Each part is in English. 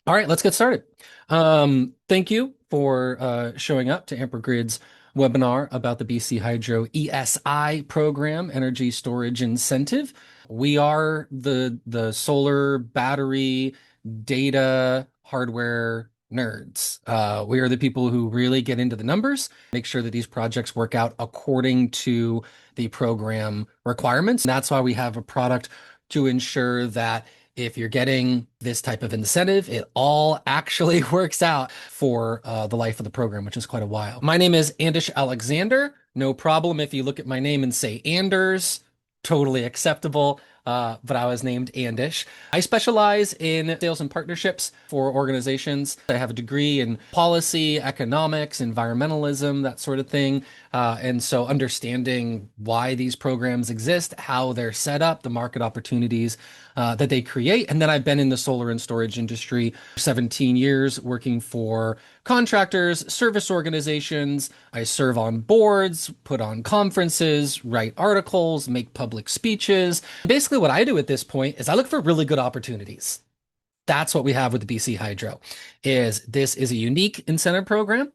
All right, let's get started. Thank you for showing up to Ampra webinar about the BC Hydro ESI program, Energy Storage Incentive. We are the solar battery data hardware nerds. We are the people who really get into the numbers, make sure that these projects work out according to the program requirements. And that's why we have a product to ensure that if you're getting this type of incentive, it all actually works out for the life of the program, which is quite a while. My name is Andish Alexander. No problem if you look at my name and say Anders, totally acceptable. But I was named Andish. I specialize in sales and partnerships for organizations. I have a degree in policy, economics, environmentalism, that sort of thing. And so understanding why these programs exist, how they're set up, the market opportunities that they create. And then I've been in the solar and storage industry for 17 years, working for contractors, service organizations. I serve on boards, put on conferences, write articles, make public speeches. Basically, what I do at this point is I look for really good opportunities. That's what we have with the BC Hydro. This is a unique incentive program.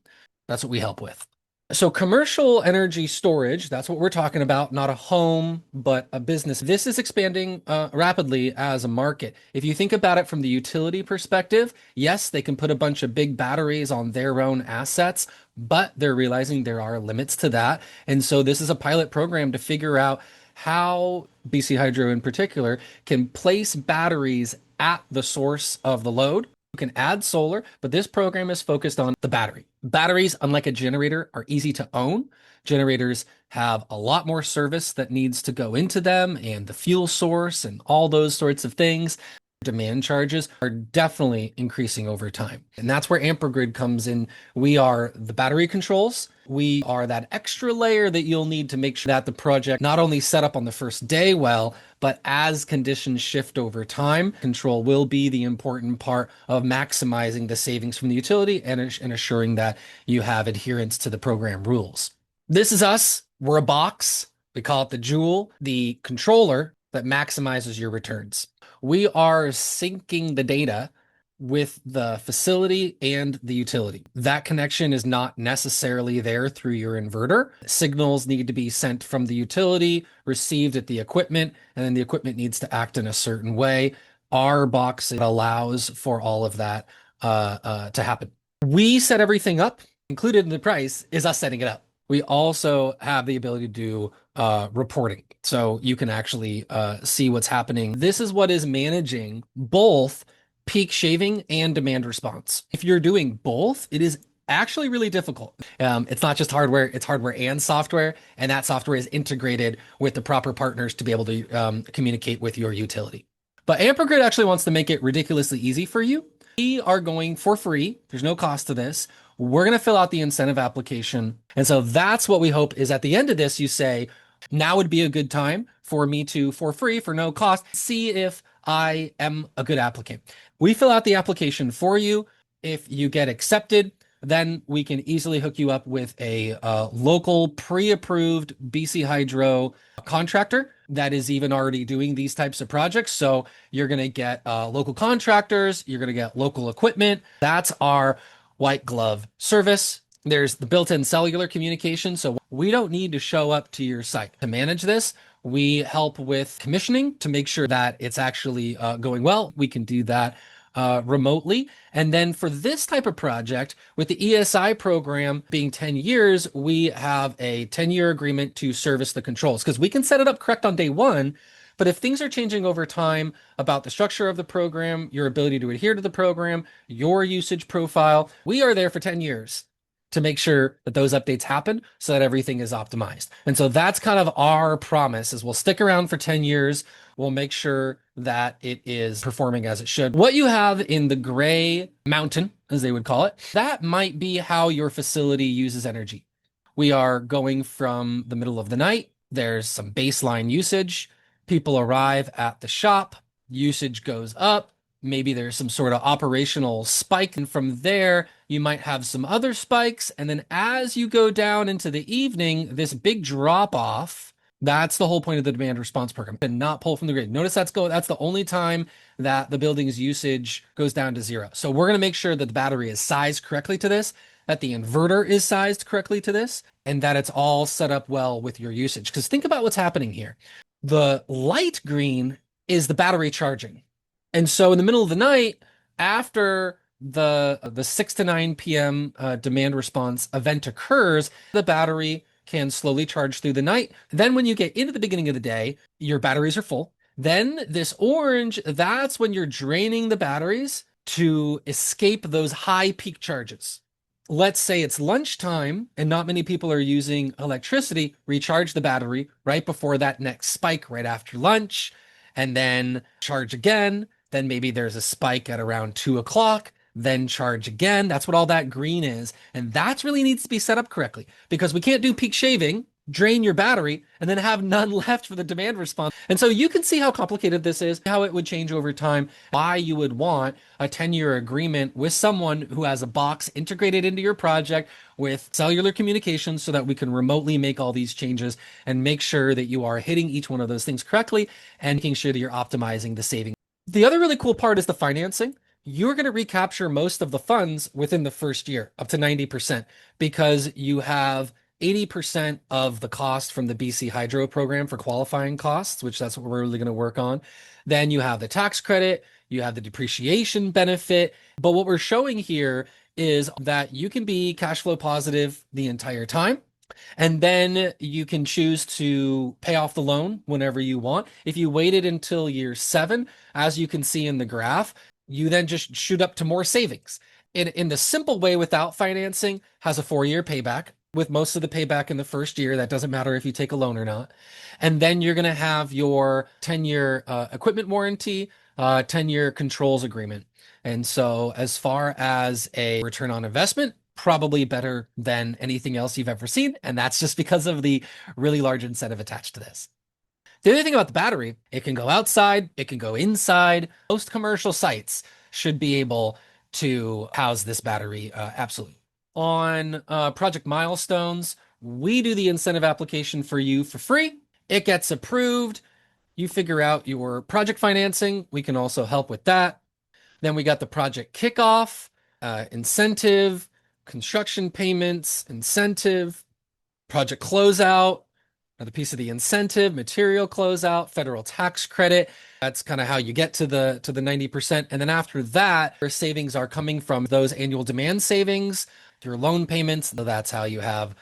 That's what we help with. So commercial energy storage, that's what we're talking about, not a home, but a business. This is expanding rapidly as a market. If you think about it from the utility perspective, yes, they can put a bunch of big batteries on their own assets, but they're realizing there are limits to that. And so this is a pilot program to figure out how BC Hydro in particular can place batteries at the source of the load. You can add solar, but this program is focused on the battery. Batteries, unlike a generator, are easy to own. Generators have a lot more service that needs to go into them and the fuel source and all those sorts of things. Demand charges are definitely increasing over time. And that's where Ampra comes in. We are the battery controls. We are that extra layer that you'll need to make sure that the project not only set up on the first day well, but as conditions shift over time, control will be the important part of maximizing the savings from the utility and assuring that you have adherence to the program rules. This is us. We're a box. We call it the jewel, the controller that maximizes your returns. We are syncing the data with the facility and the utility. That connection is not necessarily there through your inverter. Signals need to be sent from the utility, received at the equipment, and then the equipment needs to act in a certain way. Our box allows for all of that to happen. We set everything up. Included in the price is us setting it up. We also have the ability to do reporting. So you can actually see what's happening. This is what is managing both peak shaving and demand response. If you're doing both, it is actually really difficult. It's not just hardware, it's hardware and software, and that software is integrated with the proper partners to be able to communicate with your utility. But Ampergrid actually wants to make it ridiculously easy for you. We are going for free. There's no cost to this. We're going to fill out the incentive application. And so that's what we hope is at the end of this, you say, now would be a good time for me to, for free, for no cost, see if I am a good applicant. We fill out the application for you. If you get accepted, then we can easily hook you up with a local pre-approved BC Hydro contractor that is even already doing these types of projects. So you're going to get local contractors, you're going to get local equipment. That's our white glove service. There's the built-in cellular communication. So we don't need to show up to your site to manage this. We help with commissioning to make sure that it's actually going well. We can do that remotely. And then for this type of project, with the ESI program being 10 years, we have a 10-year agreement to service the controls because we can set it up correct on day one. But if things are changing over time about the structure of the program, your ability to adhere to the program, your usage profile, we are there for 10 years to make sure that those updates happen so that everything is optimized. And so that's kind of our promise is we'll stick around for 10 years. We'll make sure that it is performing as it should. What you have in the gray mountain, as they would call it, that might be how your facility uses energy. We are going from the middle of the night. There's some baseline usage. People arrive at the shop. Usage goes up. Maybe there's some sort of operational spike. And from there, you might have some other spikes. And then as you go down into the evening, this big drop off That's the whole point of the demand response program. And not pull from the grid. Notice that's the only time that the building's usage goes down to zero. So we're going to make sure that the battery is sized correctly to this, that the inverter is sized correctly to this, and that it's all set up well with your usage. Because think about what's happening here. The light green is the battery charging. And so in the middle of the night, after the 6 to 9 p.m. Demand response event occurs, the battery can slowly charge through the night. Then when you get into the beginning of the day, your batteries are full. Then this orange, that's when you're draining the batteries to escape those high peak charges. Let's say it's lunchtime and not many people are using electricity, recharge the battery right before that next spike right after lunch, and then charge again. Then maybe there's a spike at around 2 o'clock, then charge again. That's what all that green is. And that really needs to be set up correctly because we can't do peak shaving, drain your battery, and then have none left for the demand response. And so you can see how complicated this is, how it would change over time, why you would want a 10-year agreement with someone who has a box integrated into your project with cellular communications so that we can remotely make all these changes and make sure that you are hitting each one of those things correctly and making sure that you're optimizing the savings. The other really cool part is the financing. You're going to recapture most of the funds within the first year, up to 90%, because you have 80% of the cost from the BC Hydro program for qualifying costs, which that's what we're really going to work on. Then you have the tax credit, you have the depreciation benefit. But what we're showing here is that you can be cash flow positive the entire time. And then you can choose to pay off the loan whenever you want. If you waited until year 7, as you can see in the graph, you then just shoot up to more savings. In the simple way without financing has a 4-year payback with most of the payback in the first year. That doesn't matter if you take a loan or not. And then you're going to have your 10-year equipment warranty, 10-year controls agreement. And so as far as a return on investment, probably better than anything else you've ever seen. And that's just because of the really large incentive attached to this. The other thing about the battery, it can go outside, it can go inside. Most commercial sites should be able to house this battery, absolutely. On project milestones, we do the incentive application for you for free. It gets approved. You figure out your project financing. We can also help with that. Then we got the project kickoff, incentive, construction payments, incentive, project closeout, another piece of the incentive, material closeout, federal tax credit. That's kind of how you get to the 90%. And then after that, your savings are coming from those annual demand savings, your loan payments. So that's how you have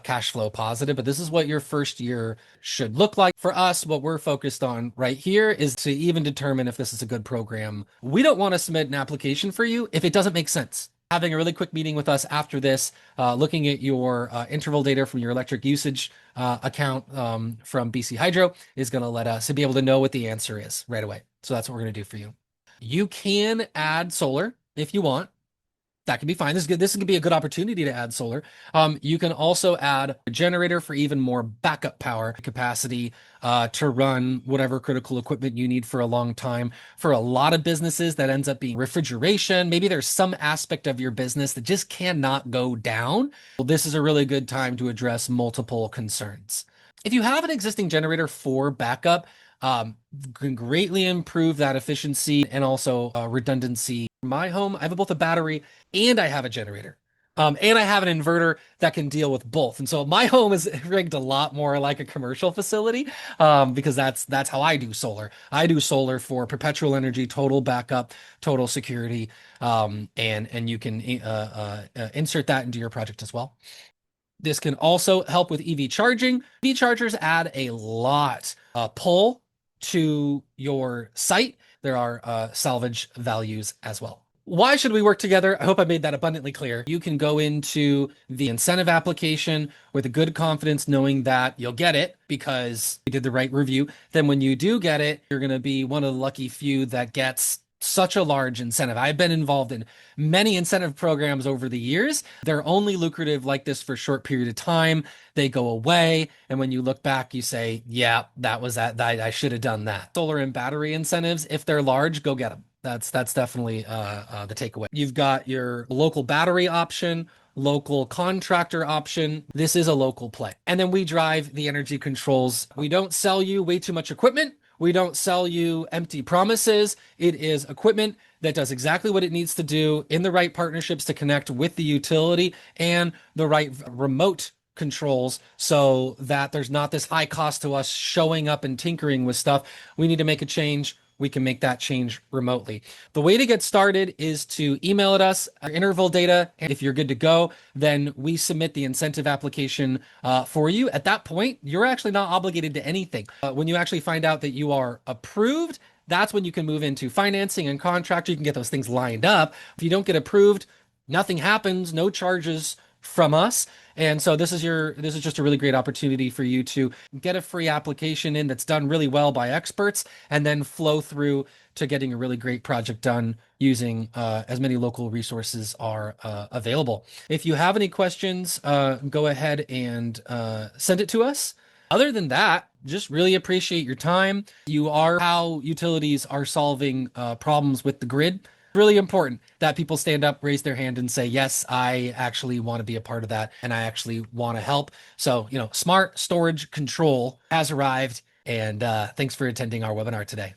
cash flow positive. But this is what your first year should look like. For us, what we're focused on right here is to even determine if this is a good program. We don't want to submit an application for you if it doesn't make sense. Having a really quick meeting with us after this, looking at your interval data from your electric usage account from BC Hydro is going to let us be able to know what the answer is right away. So that's what we're going to do for you. You can add solar if you want. That can be fine. This is good. This could be a good opportunity to add solar. You can also add a generator for even more backup power capacity to run whatever critical equipment you need for a long time. For a lot of businesses, that ends up being refrigeration. Maybe there's some aspect of your business that just cannot go down. Well, this is a really good time to address multiple concerns. If you have an existing generator for backup, can greatly improve that efficiency and also redundancy. In my home, I have both a battery and I have a generator. And I have an inverter that can deal with both. And so my home is rigged a lot more like a commercial facility because that's how I do solar. I do solar for perpetual energy, total backup, total security, and you can insert that into your project as well. This can also help with EV charging. EV chargers add a lot pull to your site. There are salvage values as well. Why should we work together? I hope I made that abundantly clear. You can go into the incentive application with a good confidence knowing that you'll get it because you did the right review. Then when you do get it, you're going to be one of the lucky few that gets such a large incentive. I've been involved in many incentive programs over the years. They're only lucrative like this for a short period of time. They go away. And when you look back, you say, yeah, that was that. I should have done that. Solar and battery incentives, if they're large, go get them. That's definitely the takeaway. You've got your local battery option local contractor option. This is a local play. And then we drive the energy controls. We don't sell you way too much equipment. We don't sell you empty promises. It is equipment that does exactly what it needs to do in the right partnerships to connect with the utility and the right remote controls so that there's not this high cost to us showing up and tinkering with stuff. We need to make a change. We can make that change remotely. The way to get started is to email at us our interval data. And if you're good to go, then we submit the incentive application for you. At that point, you're actually not obligated to anything. When you actually find out that you are approved, that's when you can move into financing and contract. You can get those things lined up. If you don't get approved, nothing happens, no charges from us. And so this is just a really great opportunity for you to get a free application in that's done really well by experts and then flow through to getting a really great project done using as many local resources are available. If you have any questions, go ahead and send it to us. Other than that, just really appreciate your time. You are how utilities are solving problems with the grid. Really important that people stand up, raise their hand, and say, yes, I actually want to be a part of that, and I actually want to help. So, smart storage control has arrived, and thanks for attending our webinar today.